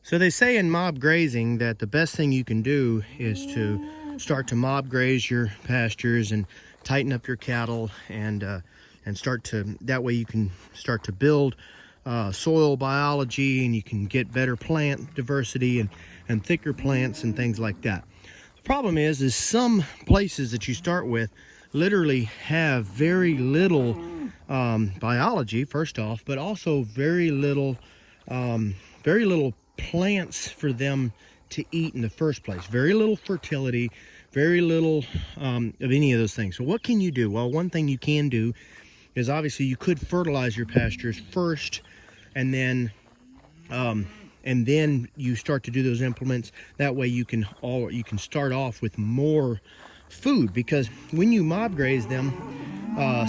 So they say in mob grazing that the best thing you can do is to start to mob graze your pastures and tighten up your cattle, and start to, that way you can start to build soil biology, and you can get better plant diversity and thicker plants and things like that. The problem is some places that you start with literally have very little biology, first off, but also very little plants for them to eat in the first place. Very little fertility, very little of any of those things. So what can you do? Well, one thing you can do is obviously you could fertilize your pastures first, and then you start to do those implements. That way you can start off with more food, because when you mob graze them,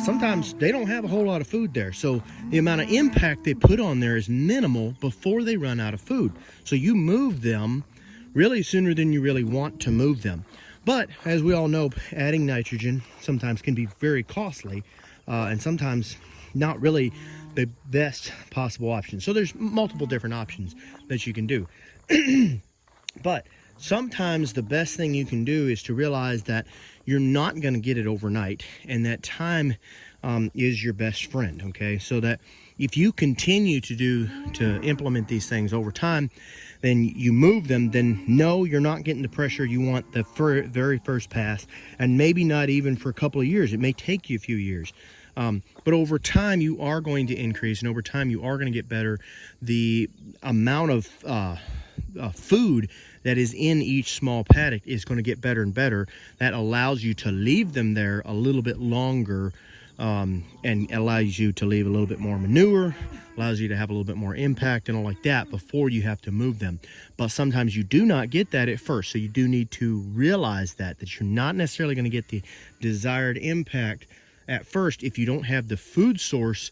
sometimes they don't have a whole lot of food there, so the amount of impact they put on there is minimal before they run out of food. So you move them really sooner than you really want to move them. But as we all know, adding nitrogen sometimes can be very costly, and sometimes not really the best possible option. So there's multiple different options that you can do. But sometimes the best thing you can do is to realize that you're not going to get it overnight, and that time is your best friend. Okay, so that if you continue to implement these things over time, then you move them, then no, you're not getting the pressure you want the very first pass, and maybe not even for a couple of years. It may take you a few years. But over time you are going to increase, and over time you are going to get better. The amount of food that is in each small paddock is going to get better and better. That allows you to leave them there a little bit longer, and allows you to leave a little bit more manure, allows you to have a little bit more impact and all like that before you have to move them. But sometimes you do not get that at first, so you do need to realize that you're not necessarily going to get the desired impact at first if you don't have the food source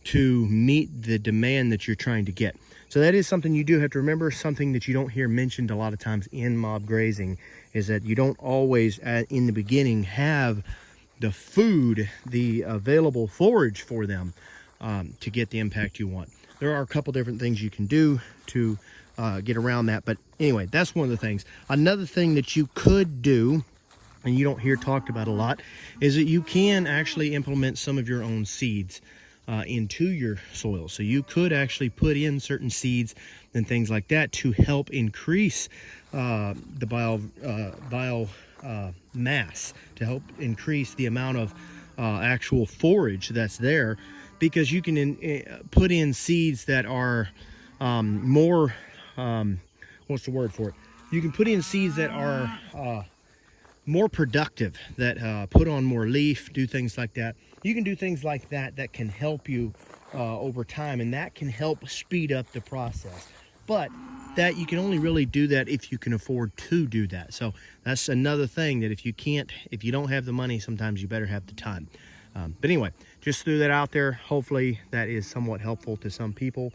to meet the demand that you're trying to get. So that is something you do have to remember. Something that you don't hear mentioned a lot of times in mob grazing is that you don't always in the beginning have the food, the available forage for them to get the impact you want. There are a couple different things you can do to get around that, but anyway, that's one of the things. Another thing that you could do, and you don't hear talked about a lot, is that you can actually implement some of your own seeds into your soil. So you could actually put in certain seeds and things like that to help increase the bio mass, to help increase the amount of actual forage that's there, because you can put in seeds that are more what's the word for it? You can put in seeds that are more productive, that put on more leaf, do things like that. You can do things like that that can help you over time, and that can help speed up the process. But that you can only really do that if you can afford to do that. So that's another thing, that if you don't have the money, sometimes you better have the time. But anyway, just threw that out there. Hopefully that is somewhat helpful to some people.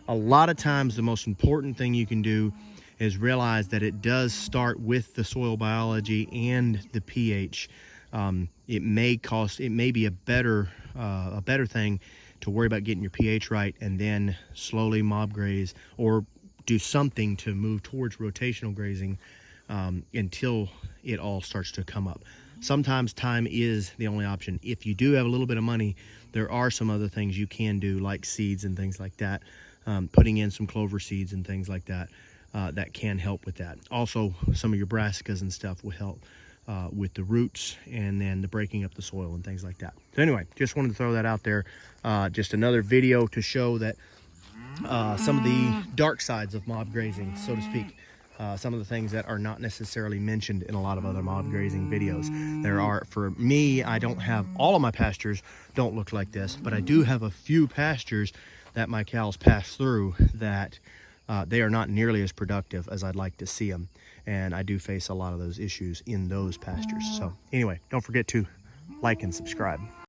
A lot of times the most important thing you can do is realize that it does start with the soil biology and the pH. It may be a better thing to worry about getting your pH right, and then slowly mob graze or do something to move towards rotational grazing until it all starts to come up. Sometimes time is the only option. If you do have a little bit of money, there are some other things you can do, like seeds and things like that. Putting in some clover seeds and things like that, that can help with that. Also, some of your brassicas and stuff will help with the roots, and then the breaking up the soil and things like that. So anyway, just wanted to throw that out there. Just another video to show that some of the dark sides of mob grazing, so to speak. Some of the things that are not necessarily mentioned in a lot of other mob grazing videos. There are, for me, I don't have, all of my pastures don't look like this, but I do have a few pastures that my cows pass through that they are not nearly as productive as I'd like to see them. And I do face a lot of those issues in those pastures. So anyway, don't forget to like and subscribe.